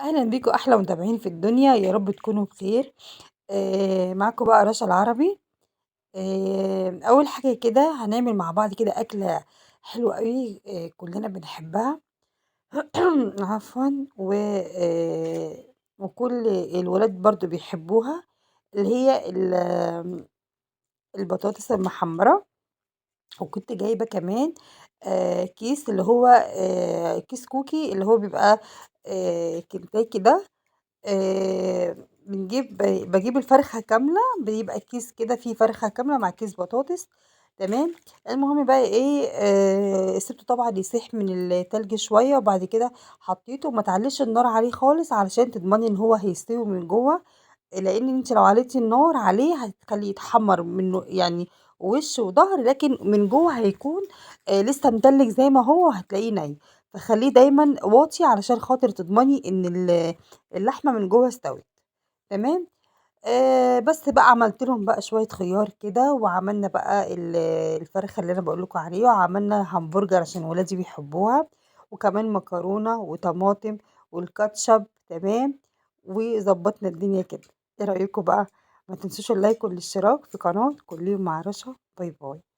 أهلًا بيكم أحلى متابعين في الدنيا، يا رب تكونوا بخير. معاكم بقى رشا العربي. أول حاجة كده هنعمل مع بعض كده أكلة حلوة أوي كلنا بنحبها. عفوًا وكل الولاد برضه بيحبوها، اللي هي البطاطس المحمرة. وكنت جايبة كمان كيس اللي هو كيس كوكي اللي هو بيبقى كنتاكي ده. باجيب الفرخة كاملة، بيبقى كيس كده فيه فرخة كاملة مع كيس بطاطس. تمام. المهم بقى إيه، سِبته طبعًا يسيح من التلج شوية، وبعد كده حطيته وما تعلّيش النار عليه خالص علشان تضمني إن هو هيستوي من جوّه. لإن أنتِ لو عليتِ النار عليه هتخلّيه يتحمّر منه يعني وِش وضهر، لكن من جوّه هيكون لسه متلج زي ما هو وهتلاقيه ني. فخلّيه دايمًا واطي علشان خاطر تضمني إن اللحمة من جوّه استوت. تمام. بس بقى عملت لهم بقى شوية خيار كده، وعملنا بقى الفرخة اللي أنا باقول لكم عليها، وعملنا همبرجر عشان ولادي بيحبوها، وكمان مكرونة وطماطم والكاتشب. تمام. وضبّطنا الدنيا كده. إيه رأيكم بقى؟ ما تنسوش اللايك والاشتراك في قناة كل يوم مع رشا. باي باي.